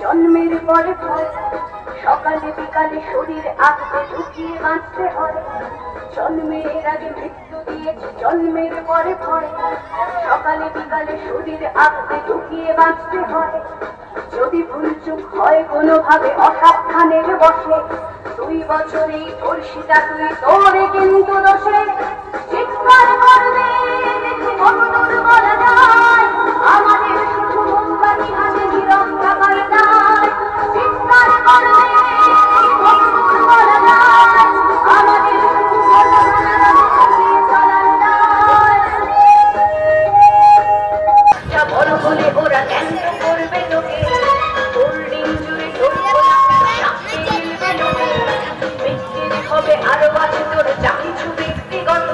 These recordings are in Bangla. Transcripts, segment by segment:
জন্মের পরে সকালে বিকালে শরীর আঁকতে ঢুকিয়ে বাঁচতে হয়। জন্মের আগে মৃত্যু দিয়েছে জন্মের পরে ভয়, সকালে বিকালে শরীর আঁকতে ঢুকিয়ে বাঁচতে হয়। যদি ভুলচুক হয় কোনোভাবে অসাবধানের বসে, 2 বছরেই তোর সেটা তুই তোরে কিন্তু দোষে চিৎকার করবে কত দূর বলা যায়, আমাদের শুধু মোমবাতি হাতে নীরব থাকার দায়। চিৎকার করবে কত দূর বলা যায়, আমাদের শুধু চলার দায়। যা বড় হলে ওরা কেন করবে তোকে, তোর ঋণ জুড়ে তোর হবে আরো আছে তোর যা কিছু ব্যক্তিগত।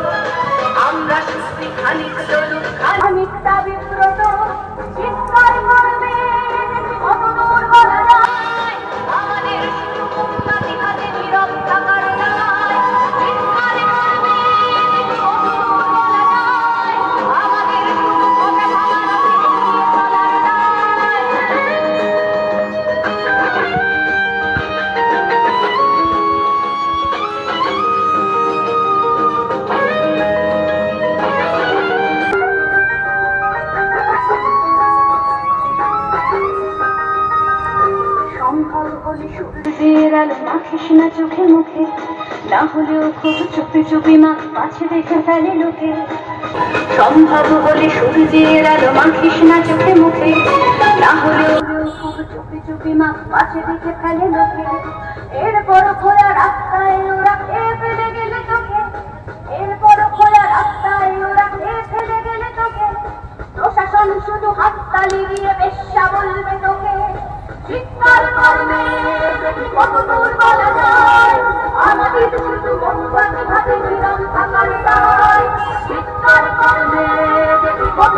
আমরা শুধু খানিক দলুক খানিকটা বিব্রত। চিৎকার করবে কত দূর বলা যায়, আমাদের শুধু মোমবাতি হাতে নীরব থাকার দায়। চিৎকার করবে কত দূর বলা যায়, আমাদের শুধু কথা ভাঙার এগিয়ে চলার দায়। সূর্যের আলো মাখিস না চোখে মুখে, না হলেও খুব চুপি চুপি মা পাছে দেখে ফেলে লোকে। সম্ভব হলে সূর্যের আলো মাখিস না চোখে মুখে, না হলেও খুব চুপি চুপি মা পাছে দেখে ফেলে লোকে। এরপর খোলা রাস্তায় ওরা খেয়ে ফেলে গেলে তোকে, এরপর খোলা রাস্তায় ওরা খেয়ে ফেলে গেলে তোকে। প্রশাসন শুধু হাততালি দিয়ে বেশ্যা বলবে তোকে। চিৎকার করবে কত দূর বলা যায়, আমাদের শুধু মোমবাতি হাতে নীরব থাকার দায়। চিৎকার করবে কত